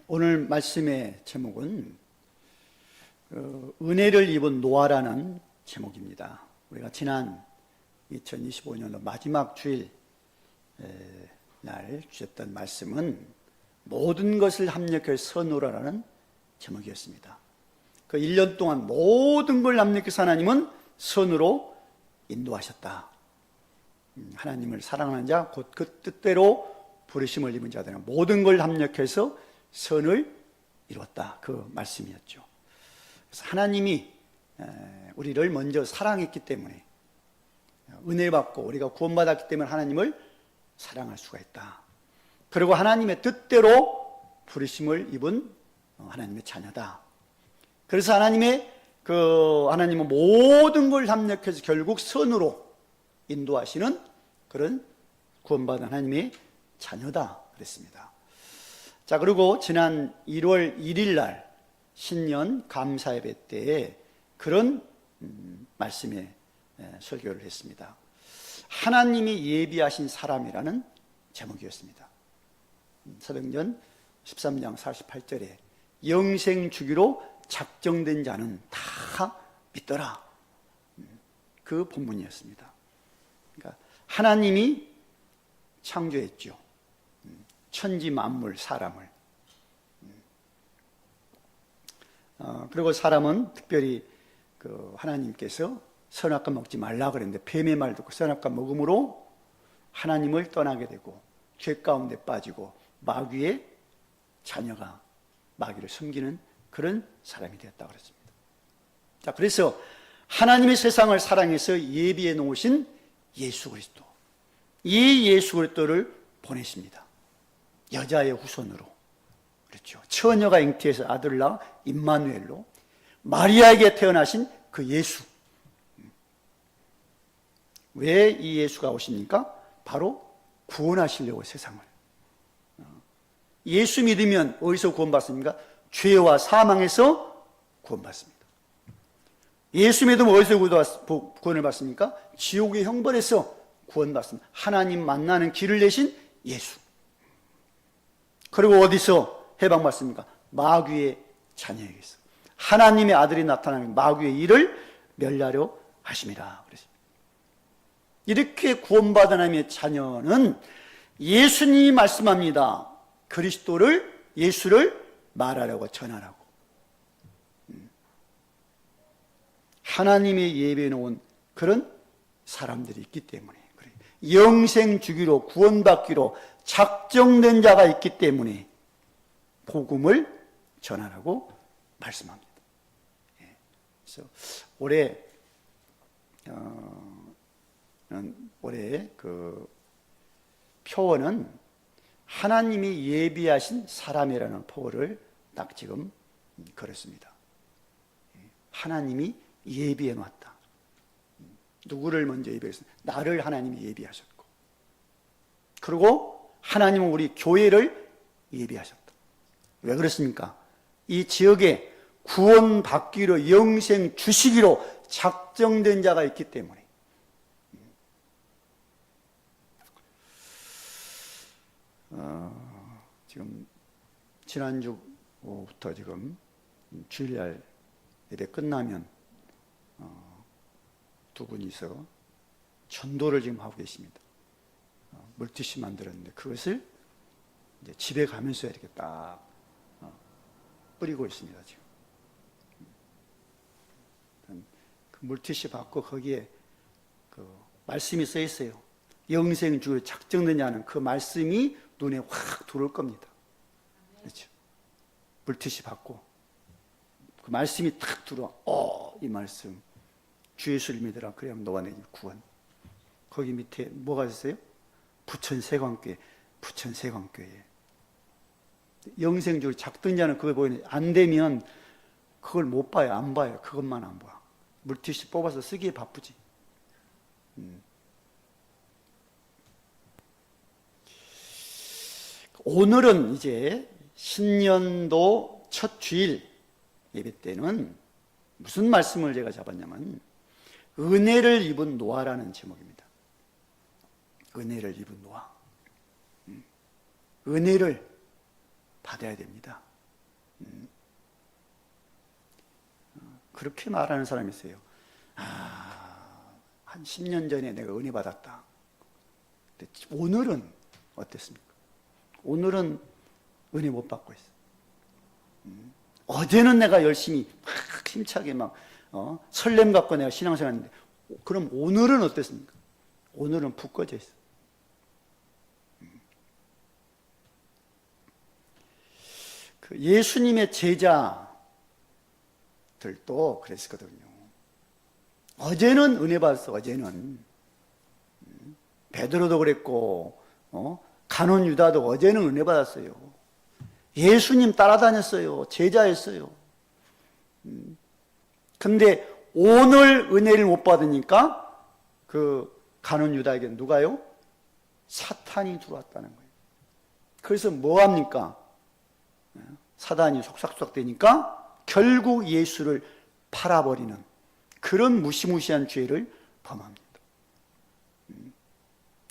오늘 말씀의 제목은 은혜를 입은 노아라는 제목입니다. 우리가 지난 2025년 마지막 주일 날 주셨던 말씀은 모든 것을 합력해 선으로라는 제목이었습니다. 그 1년 동안 모든 걸 합력해서 하나님은 선으로 인도하셨다. 하나님을 사랑하는 자 곧 그 뜻대로 부르심을 입은 자들은 모든 걸 합력해서 선을 이뤘다. 그 말씀이었죠. 그래서 하나님이 우리를 먼저 사랑했기 때문에 은혜 받고 우리가 구원받았기 때문에 하나님을 사랑할 수가 있다. 그리고 하나님의 뜻대로 부르심을 입은 하나님의 자녀다. 그래서 하나님은 모든 걸 합력해서 결국 선으로 인도하시는 그런 구원받은 하나님의 자녀다 그랬습니다. 자, 그리고 지난 1월 1일 날 신년 감사 예배 때에 그런 말씀에 설교를 했습니다. 하나님이 예비하신 사람이라는 제목이었습니다. 사도행전 13장 48절에 영생 주기로 작정된 자는 다 믿더라. 그 본문이었습니다. 그러니까 하나님이 창조했죠. 천지 만물 사람을. 그리고 사람은 특별히 하나님께서 선악과 먹지 말라 그랬는데 뱀의 말 듣고 선악과 먹음으로 하나님을 떠나게 되고 죄 가운데 빠지고 마귀의 자녀가 마귀를 섬기는 그런 사람이 되었다고 그랬습니다. 자, 그래서 하나님의 세상을 사랑해서 예비해 놓으신 예수 그리스도, 이 예수 그리스도를 보내십니다. 여자의 후손으로, 그렇죠. 처녀가 잉태해서 아들을 낳아 임마누엘로 마리아에게 태어나신 그 예수. 왜 이 예수가 오십니까? 바로 구원하시려고 세상을. 예수 믿으면 어디서 구원받습니까? 죄와 사망에서 구원받습니다. 예수 믿으면 어디서 구원을 받습니까? 지옥의 형벌에서 구원받습니다. 하나님 만나는 길을 내신 예수. 그리고 어디서 해방받습니까? 마귀의 자녀에게서. 하나님의 아들이 나타나면 마귀의 일을 멸하려 하심이라. 그랬습니다. 이렇게 구원받은 하나님의 자녀는 예수님이 말씀합니다. 그리스도를, 예수를 말하라고 전하라고. 하나님의 예배해 놓은 그런 사람들이 있기 때문에, 영생 주기로 구원받기로 작정된 자가 있기 때문에 복음을 전하라고 말씀합니다. 그래서 올해 그 표어는 하나님이 예비하신 사람이라는 표어를 딱 지금 걸었습니다. 하나님이 예비해 놨다. 누구를 먼저 예비했어요? 나를 하나님이 예비하셨고, 그리고 하나님은 우리 교회를 예비하셨다. 왜 그렇습니까? 이 지역에 구원받기로 영생 주시기로 작정된 자가 있기 때문에. 지금 지난주부터 지금 주일날 예배 끝나면 두 분이서 전도를 지금 하고 계십니다. 물티슈 만들었는데 그것을 이제 집에 가면서 이렇게 딱 뿌리고 있습니다. 지금 그 물티슈 받고 거기에 그 말씀이 써 있어요. 영생 주기로 작정된 자는 그 말씀이 눈에 확 들어올 겁니다. 그렇죠? 물티슈 받고 그 말씀이 탁 들어와. 이 말씀 주 예수를 믿으라. 그래야 너와 내 구원. 거기 밑에 뭐가 있어요? 부천세광교회. 부천세광교회. 영생주기로 작정된 자는 그걸 보이는데 안 되면 그걸 못 봐요. 안 봐요. 그것만 안 봐. 물티슈 뽑아서 쓰기에 바쁘지. 오늘은 이제 신년도 첫 주일 예배 때는 무슨 말씀을 제가 잡았냐면 은혜를 입은 노아라는 제목입니다. 은혜를 입은 노아. 은혜를 받아야 됩니다. 그렇게 말하는 사람이 있어요. 한 10년 전에 내가 은혜 받았다. 근데 오늘은 어땠습니까? 오늘은 은혜 못 받고 있어. 어제는 내가 열심히 막 힘차게 막 설렘 갖고 내가 신앙생활 했는데, 그럼 오늘은 어땠습니까? 오늘은 푹 꺼져 있어. 그 예수님의 제자들도 그랬거든요. 어제는 은혜 받았어. 어제는 베드로도 그랬고, 가룟 유다도 어제는 은혜 받았어요. 예수님 따라다녔어요. 제자였어요. 근데 오늘 은혜를 못 받으니까 그 가룟 유다에게 누가요? 사탄이 들어왔다는 거예요. 그래서 뭐 합니까? 사단이 속삭속삭 되니까 결국 예수를 팔아버리는 그런 무시무시한 죄를 범합니다.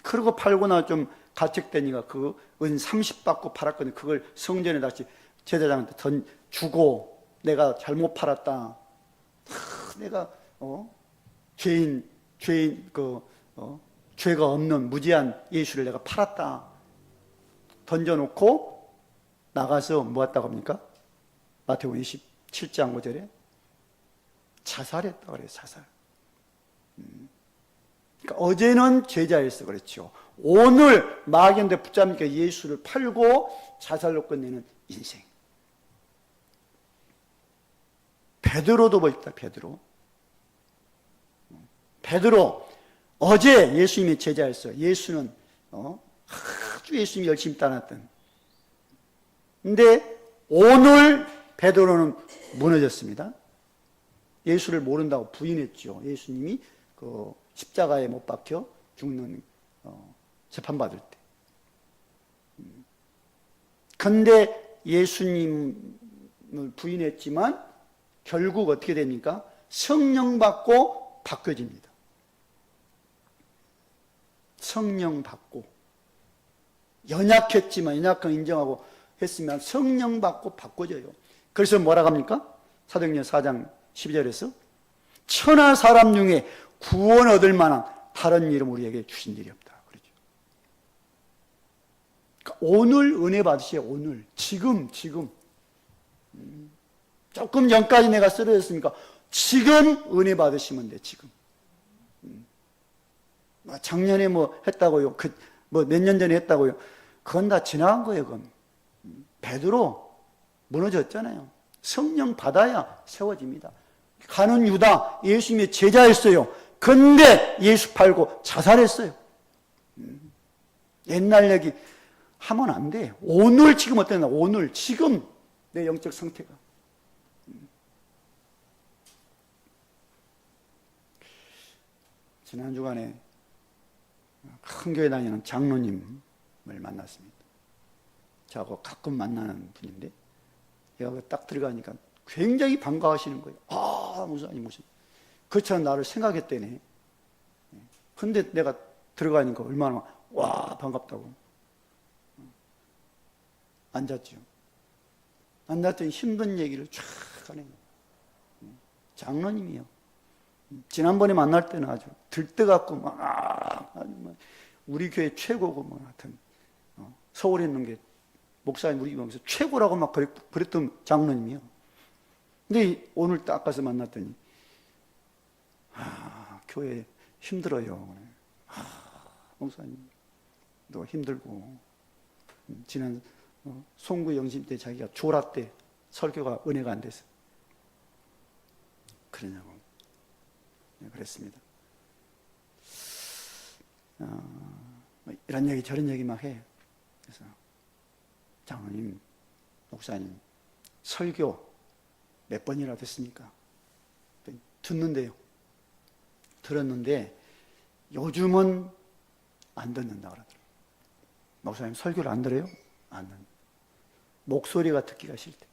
그리고 팔고 나서 좀 가책되니까 그 은 30 받고 팔았거든요. 그걸 성전에 다시 제사장한테 주고, 내가 잘못 팔았다. 내가 죄가 없는 무지한 예수를 내가 팔았다. 던져놓고 나가서 뭐 했다고 합니까? 마태복음 27장 5절에 자살했다고 그래요. 자살. 그러니까 어제는 제자였어. 그렇죠. 오늘 마귀한테 붙잡으니까 예수를 팔고 자살로 끝내는 인생. 베드로도 보였다. 베드로 어제 예수님의 제자였어요. 예수는 아주 예수님이 열심히 따랐던. 근데 오늘 베드로는 무너졌습니다. 예수를 모른다고 부인했죠. 예수님이 그 십자가에 못 박혀 죽는 재판받을 때. 근데 예수님을 부인했지만 결국 어떻게 됩니까? 성령 받고 바뀌어집니다. 성령 받고, 연약했지만 연약한 인정하고 했으면 성령 받고 바꿔져요. 그래서 뭐라고 합니까? 사도행전 4장 12절에서 천하 사람 중에 구원 얻을 만한 다른 이름 우리에게 주신 일이 없다. 그러죠. 그러니까 오늘 은혜 받으세요. 오늘, 지금. 조금 전까지 내가 쓰러졌으니까 지금 은혜 받으시면 돼. 지금. 작년에 뭐 했다고요. 뭐 몇 년 전에 했다고요. 그건 다 지나간 거예요. 그건. 베드로 무너졌잖아요. 성령 받아야 세워집니다. 가룟 유다 예수님의 제자였어요. 근데 예수 팔고 자살했어요. 옛날 얘기 하면 안 돼. 오늘 지금 어땠나? 오늘 지금 내 영적 상태가. 지난 주간에 큰 교회 다니는 장로님을 만났습니다. 저하고 가끔 만나는 분인데, 얘가 딱 들어가니까 굉장히 반가워하시는 거예요. 목사님. 그처럼 나를 생각했대네. 근데 내가 들어가니까 얼마나 반갑다고. 앉았죠. 앉았더니 힘든 얘기를 쫙 하네요. 장로님이요. 지난번에 만날 때는 아주 들떠갖고 우리 교회 최고고 하여튼 서울에 있는 게 목사님 우리 교회에서 최고라고 막 그랬던 장로님이요. 근데 오늘 딱 가서 만났더니 교회 힘들어요. 목사님 너 힘들고, 지난 송구 영심 때 자기가 조라 때 설교가 은혜가 안 돼서 그러냐고 그랬습니다. 이런 얘기 저런 얘기 막 해. 그래서 장로님, 목사님 설교 몇 번이나 됐습니까? 듣는데요. 들었는데 요즘은 안 듣는다 그러더라고요. 목사님 설교를 안 들어요? 안 듣는다. 목소리가 듣기가 싫대.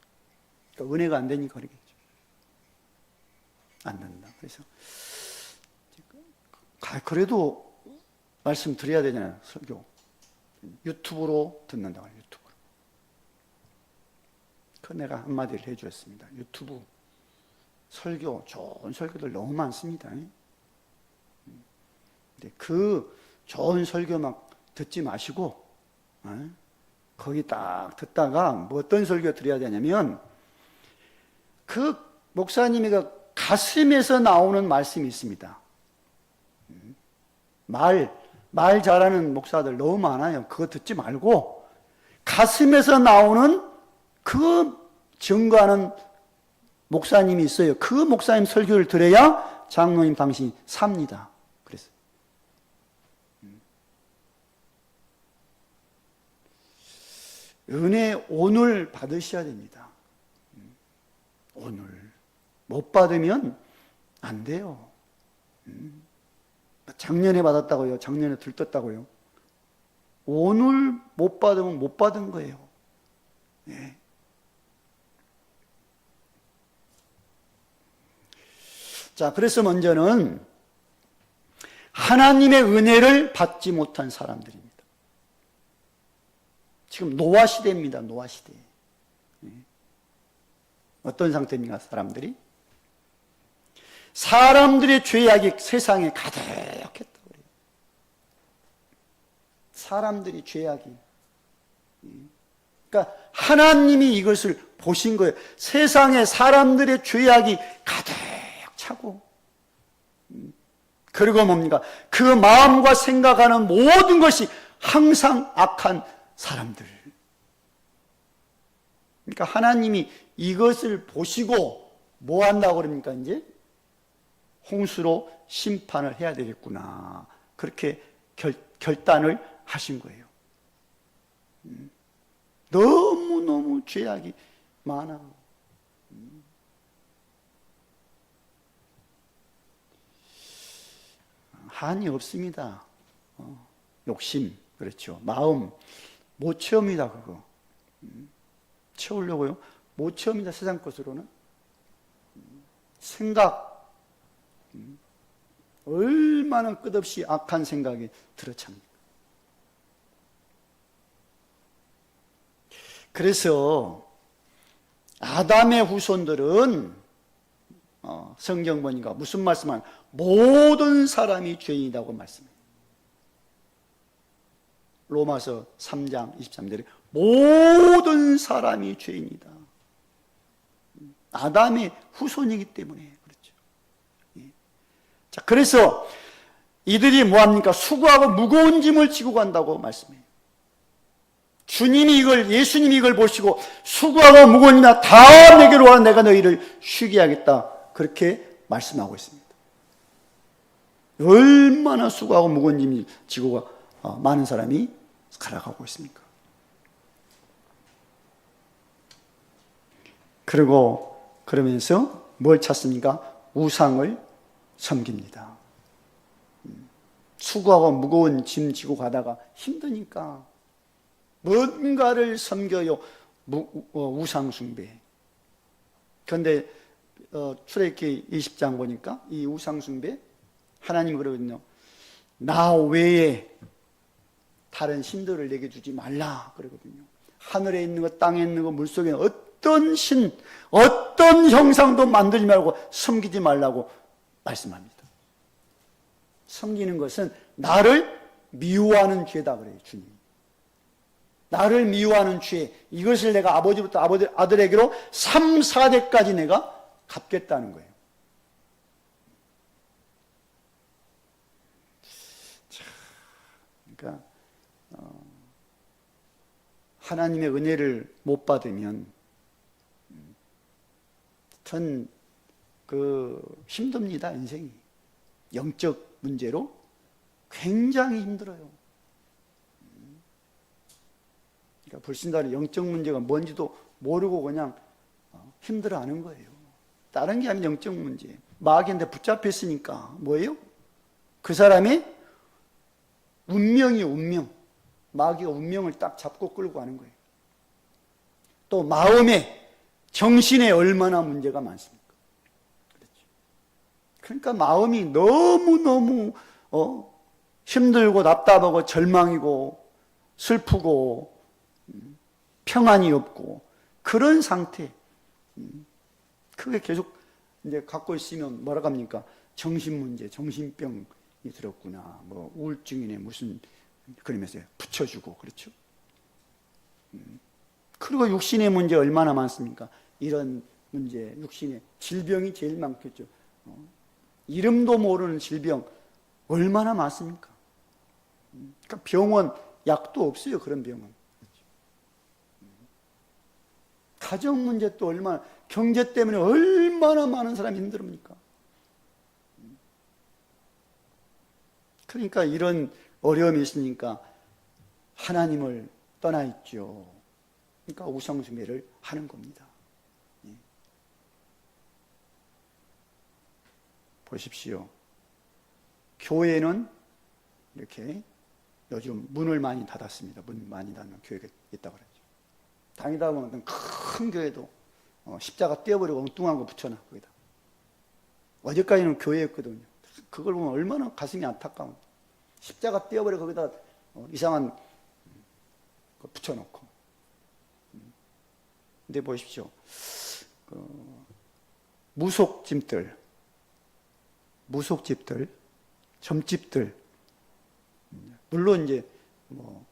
그러니까 은혜가 안 되니까 그러겠죠. 안 듣는다. 그래서 그래도 말씀 드려야 되잖아요. 설교 유튜브로 듣는다. 유튜브로. 그 내가 한마디를 해주었습니다. 유튜브 설교, 좋은 설교들 너무 많습니다. 근데 그 좋은 설교 막 듣지 마시고, 거기 딱 듣다가 뭐 어떤 설교 드려야 되냐면, 그 목사님이 그 가슴에서 나오는 말씀이 있습니다. 말 잘하는 목사들 너무 많아요. 그거 듣지 말고, 가슴에서 나오는 그 증거하는 목사님이 있어요. 그 목사님 설교를 들어야 장로님 당신이 삽니다. 그래서 은혜 오늘 받으셔야 됩니다. 오늘 못 받으면 안 돼요. 작년에 받았다고요? 작년에 들떴다고요? 오늘 못 받으면 못 받은 거예요. 네. 자, 그래서 먼저는 하나님의 은혜를 받지 못한 사람들입니다. 지금 노아 시대입니다. 노아 시대. 어떤 상태입니까? 사람들의 죄악이 세상에 가득했다고 그래요. 사람들이 죄악이. 그러니까 하나님이 이것을 보신 거예요. 세상에 사람들의 죄악이 가득 차고, 그리고 뭡니까? 그 마음과 생각하는 모든 것이 항상 악한 사람들. 그러니까 하나님이 이것을 보시고 뭐 한다고 그럽니까? 이제 홍수로 심판을 해야 되겠구나. 그렇게 결단을 하신 거예요. 너무너무 죄악이 많아. 한이 없습니다. 욕심, 그렇죠. 마음 못 채웁니다. 그거 채우려고요? 못 채웁니다. 세상 것으로는. 생각, 얼마나 끝없이 악한 생각이 들어찹니까? 그래서 아담의 후손들은 성경 보니까 무슨 말씀을 하냐? 모든 사람이 죄인이라고 말씀해요. 로마서 3장 23절에 모든 사람이 죄인이다. 아담의 후손이기 때문에 그렇죠. 자, 그래서 이들이 뭐합니까? 수고하고 무거운 짐을 지고 간다고 말씀해요. 예수님이 이걸 보시고 수고하고 무거운 짐이나 다 내게로 와, 내가 너희를 쉬게 하겠다. 그렇게 말씀하고 있습니다. 얼마나 수고하고 무거운 짐을 지고 많은 사람이 살아가고 있습니까? 그러면서 뭘 찾습니까? 우상을 섬깁니다. 수고하고 무거운 짐 지고 가다가 힘드니까 뭔가를 섬겨요. 우상 숭배. 그런데 출애굽기 20장 보니까 이 우상 숭배 하나님이 그러거든요. 나 외에 다른 신들을 내게 주지 말라 그러거든요. 하늘에 있는 것, 땅에 있는 것, 물속에 있는 어떤 신, 어떤 형상도 만들지 말고 섬기지 말라고 말씀합니다. 섬기는 것은 나를 미워하는 죄다 그래요, 주님. 나를 미워하는 죄, 이것을 내가 아버지부터 아들에게로 3, 4대까지 내가 갚겠다는 거예요. 그러니까 하나님의 은혜를 못 받으면 전 힘듭니다, 인생이. 영적 문제로 굉장히 힘들어요. 그러니까 불신자는 영적 문제가 뭔지도 모르고 그냥 힘들어하는 거예요. 다른 게 아니라 영적 문제. 마귀한테 붙잡혔으니까 뭐예요? 그 사람의 운명이에요, 운명. 마귀가 운명을 딱 잡고 끌고 가는 거예요. 또 마음에, 정신에 얼마나 문제가 많습니까? 그렇죠. 그러니까 마음이 너무너무 힘들고 답답하고 절망이고 슬프고 평안이 없고 그런 상태. 그게 계속 이제 갖고 있으면 뭐라고 합니까? 정신문제, 정신병이 들었구나. 뭐 우울증이네 무슨 그러면서 붙여주고 그렇죠. 그리고 육신의 문제 얼마나 많습니까? 이런 문제, 육신의 질병이 제일 많겠죠. 이름도 모르는 질병 얼마나 많습니까? 그러니까 병원 약도 없어요. 그런 병원. 가정 문제 또 얼마나, 경제 때문에 얼마나 많은 사람이 힘듭니까? 그러니까 이런 어려움이 있으니까 하나님을 떠나 있죠. 그러니까 우상숭배를 하는 겁니다. 보십시오. 교회는 이렇게 요즘 문을 많이 닫았습니다. 문 많이 닫는 교회가 있다고 그러죠. 다니다 보면 큰 교회도 십자가 떼어버리고 엉뚱한 거 붙여놔 거기다. 어제까지는 교회였거든요. 그걸 보면 얼마나 가슴이 안타까운. 십자가 떼어버리고 거기다 이상한 거 붙여놓고. 근데 보십시오. 무속집들, 점집들, 물론 이제 뭐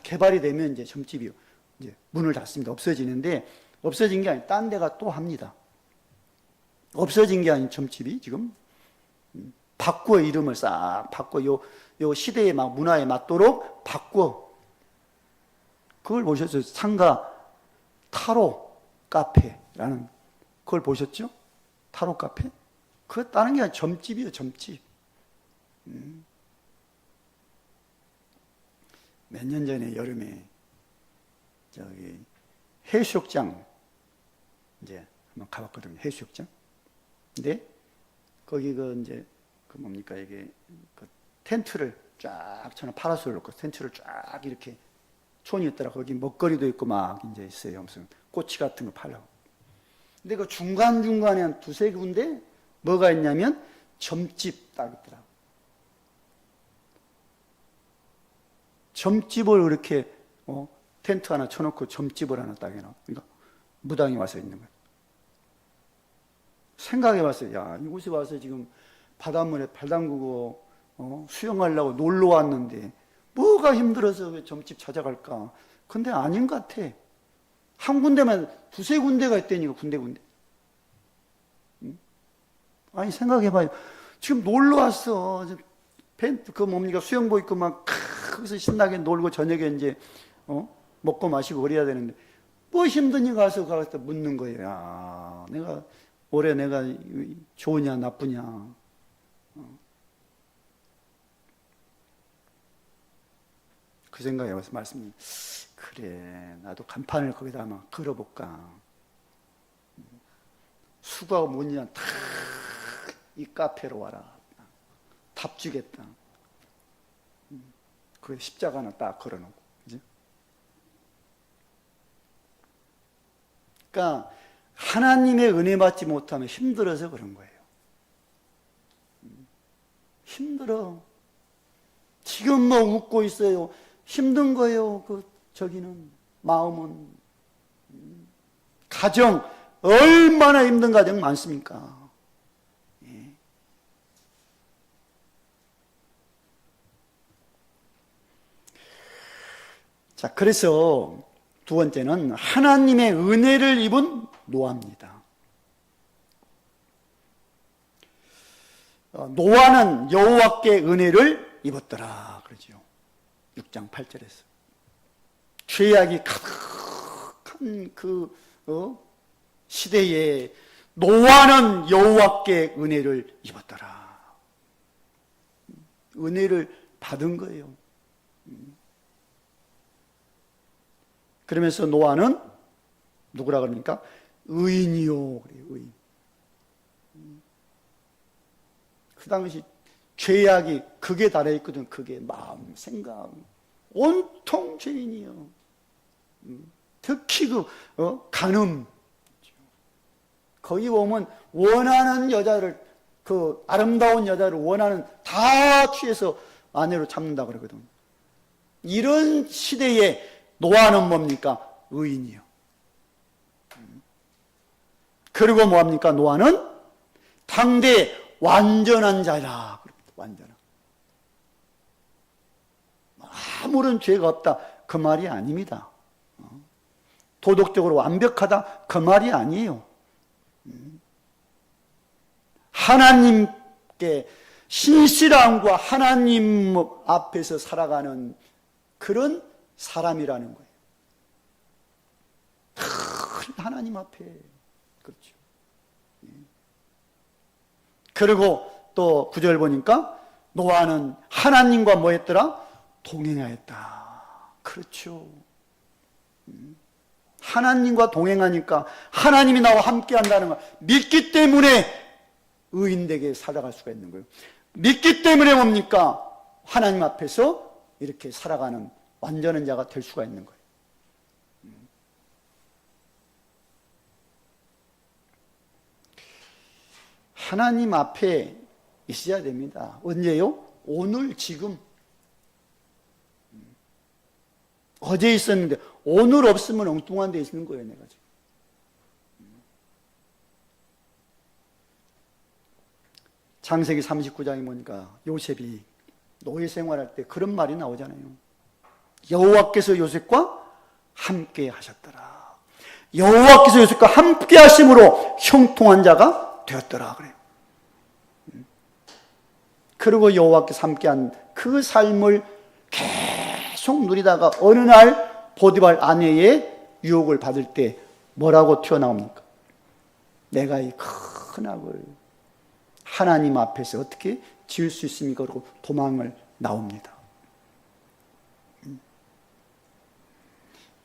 개발이 되면 이제 점집이 이제 문을 닫습니다. 없어지는데 없어진 게 아니, 딴 데가 또 합니다. 없어진 게 아닌 점집이 지금 바꿔 이름을 싹 바꿔 요 시대의 막 문화에 맞도록 바꿔. 그걸 보셨죠? 상가 타로 카페라는 그걸 보셨죠? 타로 카페? 그거 다른 게 아니라 점집이에요, 점집. 몇 년 전에 여름에 저기 해수욕장 이제 한번 가봤거든요. 해수욕장. 근데 거기 이제 뭡니까 이게 텐트를 쫙 쳐놓은 파라솔 놓고 텐트를 쫙 이렇게 촌이 있더라. 거기 먹거리도 있고 막 이제 있어요. 무슨 꼬치 같은 거 팔라고. 근데 그 중간중간에 한 두세 군데 뭐가 있냐면 점집 딱 있더라. 점집을 이렇게 텐트 하나 쳐놓고 점집을 하나 딱 해놔. 그러니까 무당이 와서 있는 거야. 생각해봤어요. 야, 이곳에 와서 지금 바닷물에 발 담그고 수영하려고 놀러 왔는데 뭐가 힘들어서 왜 점집 찾아갈까? 근데 아닌 것 같아. 한 군데만 두세 군데가 있다니까 군데. 아니 생각해봐요. 지금 놀러 왔어. 뭡니까 수영복 입고 막 거기서 신나게 놀고 저녁에 이제 먹고 마시고 그래야 되는데 뭐 힘드니 가서 묻는 거예요. 야, 올해 내가 좋으냐 나쁘냐. 그 생각에 와서 말씀이 그래 나도 간판을 거기다 한번 걸어볼까. 수가 뭐냐 다 이 카페로 와라. 답 주겠다. 그 십자가 하나 딱 걸어놓고. 그죠? 그러니까 하나님의 은혜 받지 못하면 힘들어서 그런 거예요. 힘들어. 지금 뭐 웃고 있어요. 힘든 거예요. 저기는 마음은. 가정 얼마나 힘든 가정 많습니까? 예. 자, 그래서 두 번째는 하나님의 은혜를 입은 노아입니다. 노아는 여호와께 은혜를 입었더라 그러죠. 6장 8절에서 죄악이 가득한 시대에 노아는 여호와께 은혜를 입었더라. 은혜를 받은 거예요. 그러면서 노아는 누구라 그럽니까? 의인이요. 그래요, 의인. 그 당시 죄악이 극에 달해 있거든. 극에 마음, 생각, 온통 죄인이요. 특히 간음. 거기 보면 원하는 여자를 아름다운 여자를 원하는 다 취해서 아내로 잡는다 그러거든. 이런 시대에 노아는 뭡니까? 의인이요. 그리고 뭐합니까? 노아는 당대 완전한 자라. 완전한. 아무런 죄가 없다. 그 말이 아닙니다. 도덕적으로 완벽하다. 그 말이 아니에요. 하나님께 신실함과 하나님 앞에서 살아가는 그런 사람이라는 거예요. 하나님 앞에. 그렇죠. 그리고 또 9절 보니까 노아는 하나님과 뭐 했더라? 동행하였다. 그렇죠. 하나님과 동행하니까 하나님이 나와 함께 한다는 걸 믿기 때문에 의인되게 살아갈 수가 있는 거예요. 믿기 때문에 뭡니까? 하나님 앞에서 이렇게 살아가는 완전한 자가 될 수가 있는 거예요. 하나님 앞에 있어야 됩니다. 언제요? 오늘, 지금. 어제 있었는데 오늘 없으면 엉뚱한 데 있는 거예요, 내가 지금. 창세기 39장에 보니까 요셉이 노예 생활할 때 그런 말이 나오잖아요. 여호와께서 요셉과 함께 하셨더라. 여호와께서 요셉과 함께 하심으로 형통한 자가 되었더라 그래요. 그리고 여호와께서 함께한 그 삶을 계속 누리다가 어느 날 보디발 아내의 유혹을 받을 때 뭐라고 튀어나옵니까? 내가 이 큰 악을 하나님 앞에서 어떻게 지을 수 있습니까? 그러고 도망을 나옵니다.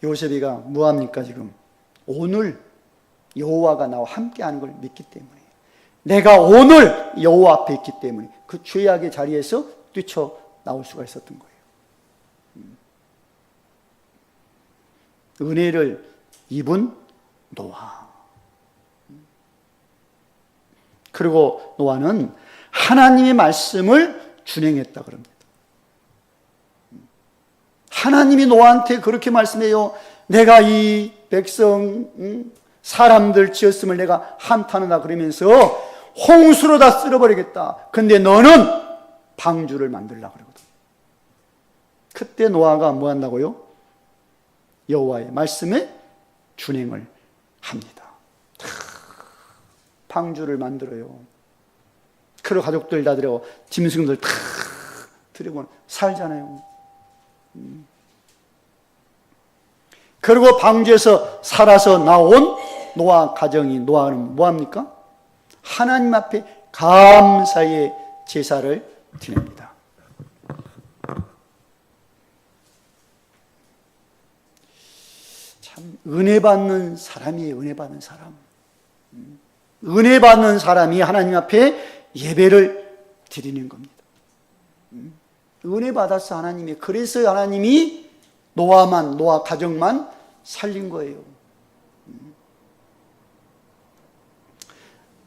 요셉이가 뭐합니까 지금? 오늘 여호와가 나와 함께하는 걸 믿기 때문에, 내가 오늘 여호와 앞에 있기 때문에 그 죄악의 자리에서 뛰쳐나올 수가 있었던 거예요. 은혜를 입은 노아. 그리고 노아는 하나님의 말씀을 준행했다 그럽니다. 하나님이 노아한테 그렇게 말씀해요. 내가 이 백성 사람들 지었음을 내가 한탄하다 그러면서 홍수로 다 쓸어버리겠다. 근데 너는 방주를 만들라 그러거든. 그때 노아가 뭐 한다고요? 여호와의 말씀에 준행을 합니다. 방주를 만들어요. 그리고 가족들 다 들여 짐승들 다 들여고 살잖아요. 그리고 방주에서 살아서 나온 노아 가정이, 노아는 뭐합니까? 하나님 앞에 감사의 제사를 드립니다. 참 은혜 받는 사람이에요. 은혜 받는 사람. 은혜 받는 사람이 하나님 앞에 예배를 드리는 겁니다. 은혜 받았어 하나님이. 그래서 하나님이 노아 가정만 살린 거예요.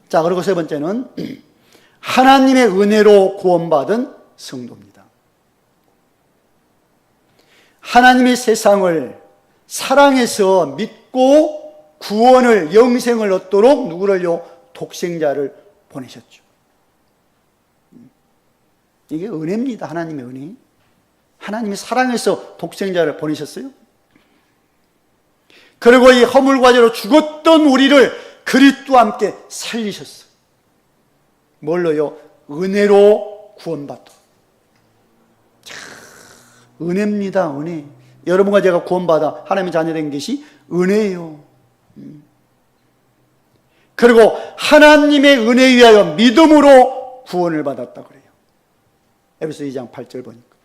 자, 그리고 세 번째는 하나님의 은혜로 구원받은 성도입니다. 하나님의 세상을 사랑해서 믿고 구원을, 영생을 얻도록 누구를요? 독생자를 보내셨죠. 이게 은혜입니다. 하나님의 은혜. 하나님이 사랑해서 독생자를 보내셨어요. 그리고 이 허물과제로 죽었던 우리를 그리스도와 함께 살리셨어요. 뭘로요? 은혜로 구원받도록. 은혜입니다. 은혜. 여러분과 제가 구원받아 하나님의 자녀된 것이 은혜예요. 그리고 하나님의 은혜에 의하여 믿음으로 구원을 받았다 그래요. 에베소 2장 8절 보니까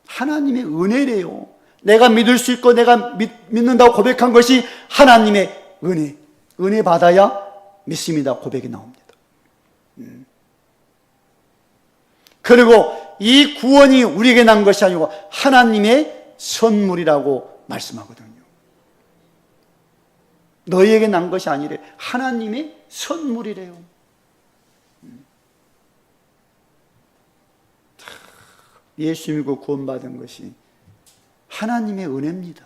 하나님의 은혜래요. 내가 믿을 수 있고 내가 믿는다고 고백한 것이 하나님의 은혜. 은혜 받아야 믿습니다 고백이 나옵니다. 그리고 이 구원이 우리에게 난 것이 아니고 하나님의 선물이라고 말씀하거든요. 너희에게 난 것이 아니래. 하나님의 선물이래요. 예수 믿고 구원받은 것이 하나님의 은혜입니다.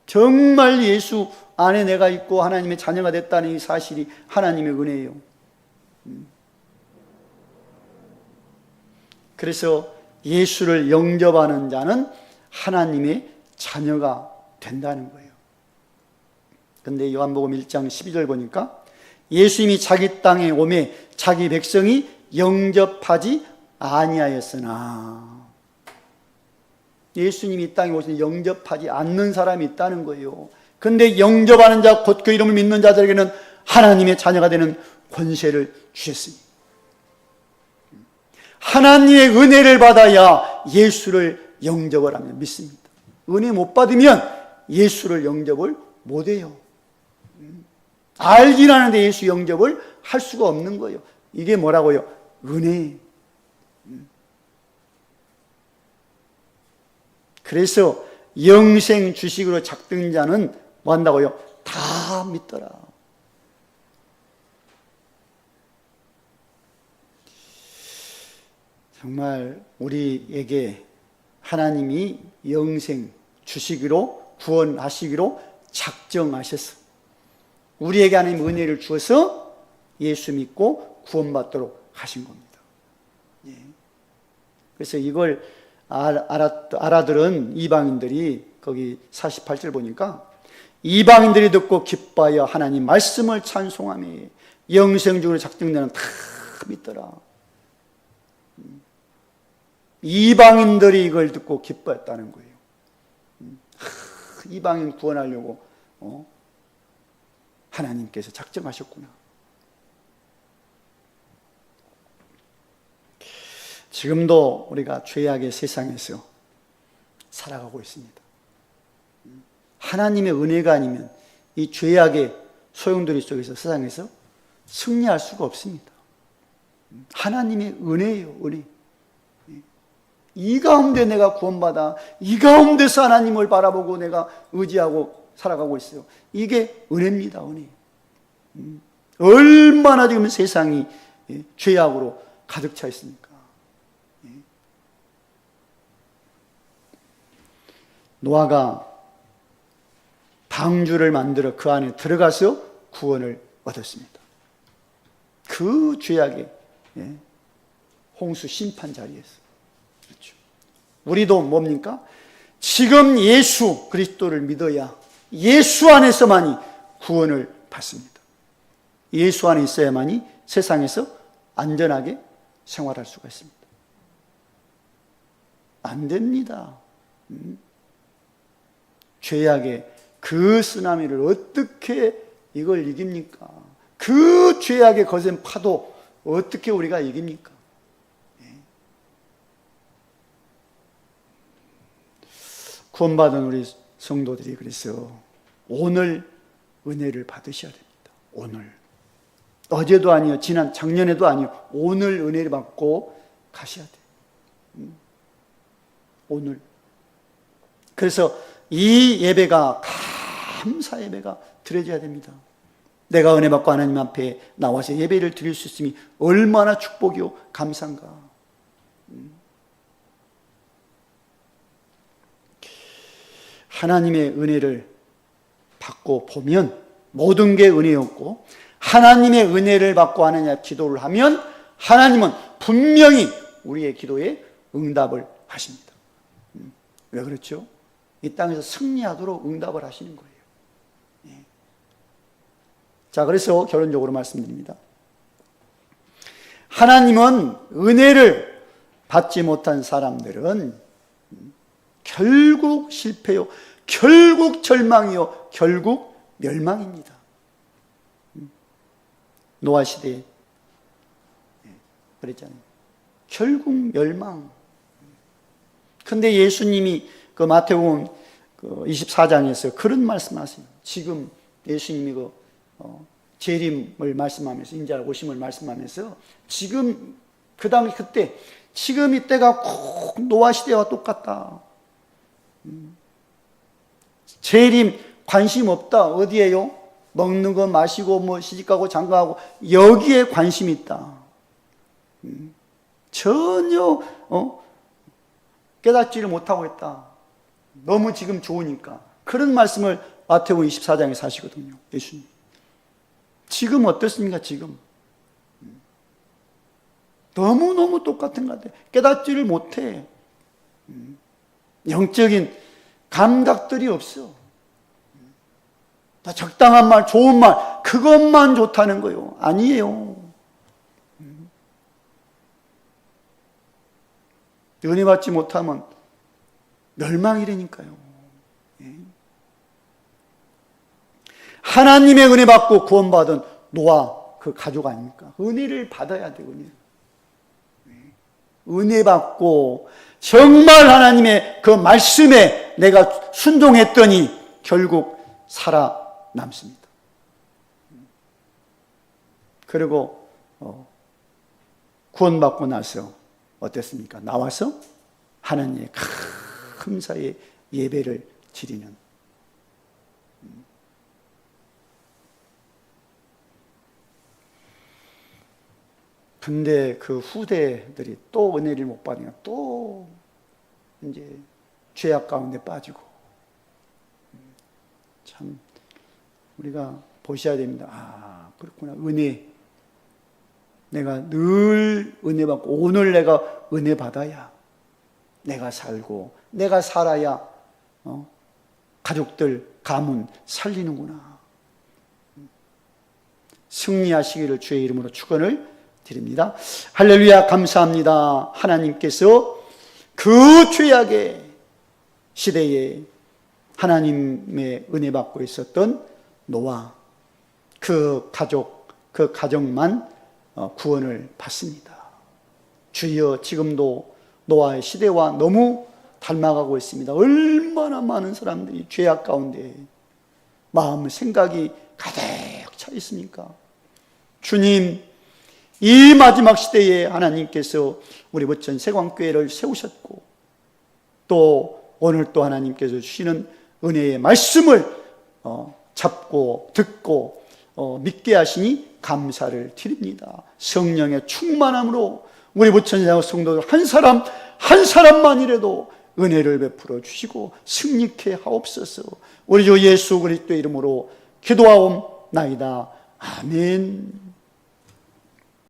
정말 예수 안에 내가 있고 하나님의 자녀가 됐다는 이 사실이 하나님의 은혜예요. 그래서 예수를 영접하는 자는 하나님의 자녀가 된다는 거예요. 그런데 요한복음 1장 12절 보니까 예수님이 자기 땅에 오매 자기 백성이 영접하지 아니하였으나, 예수님이 이 땅에 오시니 영접하지 않는 사람이 있다는 거예요. 그런데 영접하는 자, 곧 그 이름을 믿는 자들에게는 하나님의 자녀가 되는 권세를 주셨으니, 하나님의 은혜를 받아야 예수를 영접을 하면 믿습니다. 은혜 못 받으면 예수를 영접을 못해요. 알긴 하는데 예수 영접을 할 수가 없는 거예요. 이게 뭐라고요? 은혜. 그래서 영생 주식으로 작든 자는 뭐 한다고요? 다 믿더라. 정말 우리에게 하나님이 영생 주시기로, 구원하시기로 작정하셔서 우리에게 하나님 은혜를 주어서 예수 믿고 구원받도록 하신 겁니다. 예. 그래서 이걸 알아들은 이방인들이 거기 48절 보니까, 이방인들이 듣고 기뻐하여 하나님 말씀을 찬송하며 영생적으로 작정되는 다 믿더라. 이방인들이 이걸 듣고 기뻐했다는 거예요. 이방인 구원하려고 하나님께서 작정하셨구나. 지금도 우리가 죄악의 세상에서 살아가고 있습니다. 하나님의 은혜가 아니면 이 죄악의 소용돌이 속에서, 세상에서 승리할 수가 없습니다. 하나님의 은혜예요, 은혜. 이 가운데 내가 구원받아, 이 가운데서 하나님을 바라보고 내가 의지하고 살아가고 있어요. 이게 은혜입니다, 은혜. 얼마나 지금 세상이 죄악으로 가득 차 있습니까? 노아가 방주를 만들어 그 안에 들어가서 구원을 얻었습니다. 그 죄악의 홍수 심판 자리에서. 그렇죠. 우리도 뭡니까? 지금 예수 그리스도를 믿어야 예수 안에서만이 구원을 받습니다. 예수 안에 있어야만이 세상에서 안전하게 생활할 수가 있습니다. 안 됩니다. 죄악의 그 쓰나미를 어떻게 이걸 이깁니까? 그 죄악의 거센 파도 어떻게 우리가 이깁니까? 구원받은 우리 성도들이 그래서 오늘 은혜를 받으셔야 됩니다. 오늘. 어제도 아니요, 작년에도 아니요, 오늘 은혜를 받고 가셔야 돼요. 오늘. 그래서 이 예배가 감사 예배가 드려져야 됩니다. 내가 은혜 받고 하나님 앞에 나와서 예배를 드릴 수 있음이 얼마나 축복이요 감사인가. 하나님의 은혜를 받고 보면 모든 게 은혜였고, 하나님의 은혜를 받고 하느냐 기도를 하면 하나님은 분명히 우리의 기도에 응답을 하십니다. 왜 그렇죠? 이 땅에서 승리하도록 응답을 하시는 거예요. 자, 그래서 결론적으로 말씀드립니다. 하나님은 은혜를 받지 못한 사람들은 결국 실패요, 결국 절망이요, 결국 멸망입니다. 노아 시대에 그랬잖아요. 결국 멸망. 근데 예수님이 그 마태복음 24장에서 그런 말씀하세요. 지금 예수님이 재림을 말씀하면서, 인자의 오심을 말씀하면서, 지금 그 당시 그때 지금 이때가 꼭 노아 시대와 똑같다. 재림 관심 없다. 어디에요? 먹는 거, 마시고, 뭐 시집가고 장가하고, 여기에 관심이 있다. 전혀 깨닫지를 못하고 있다. 너무 지금 좋으니까. 그런 말씀을 마태복음 24장에 사시거든요. 예수님. 지금 어떻습니까? 지금 너무너무 똑같은 것 같아요. 깨닫지를 못해. 영적인 감각들이 없어. 다 적당한 말, 좋은 말, 그것만 좋다는 거예요. 아니에요. 은혜 받지 못하면 멸망이라니까요. 하나님의 은혜 받고 구원받은 노아 그 가족 아닙니까? 은혜를 받아야 돼요. 은혜 받고 정말 하나님의 그 말씀에 내가 순종했더니 결국 살아남습니다. 그리고 구원받고 나서 어땠습니까? 나와서 하나님의 감사의 예배를 드리는. 근데 그 후대들이 또 은혜를 못 받으니까 또 이제 죄악 가운데 빠지고. 참 우리가 보셔야 됩니다. 아, 그렇구나. 은혜. 내가 늘 은혜 받고 오늘 내가 은혜 받아야 내가 살고 내가 살아야 가족들 가문 살리는구나. 승리하시기를 주의 이름으로 축원을 드립니다. 할렐루야. 감사합니다. 하나님께서 그 죄악의 시대에 하나님의 은혜 받고 있었던 노아 그 가족 그 가정만 구원을 받습니다. 주여 지금도 노아의 시대와 너무 닮아가고 있습니다. 얼마나 많은 사람들이 죄악 가운데 마음 생각이 가득 차 있습니까? 주님 이 마지막 시대에 하나님께서 우리 부천 세광교회를 세우셨고 또 오늘 또 하나님께서 주시는 은혜의 말씀을 잡고 듣고 믿게 하시니 감사를 드립니다. 성령의 충만함으로 우리 부천세광 성도들 한 사람 한 사람만이라도 은혜를 베풀어 주시고 승리케 하옵소서. 우리 주 예수 그리스도의 이름으로 기도하옵나이다. 아멘.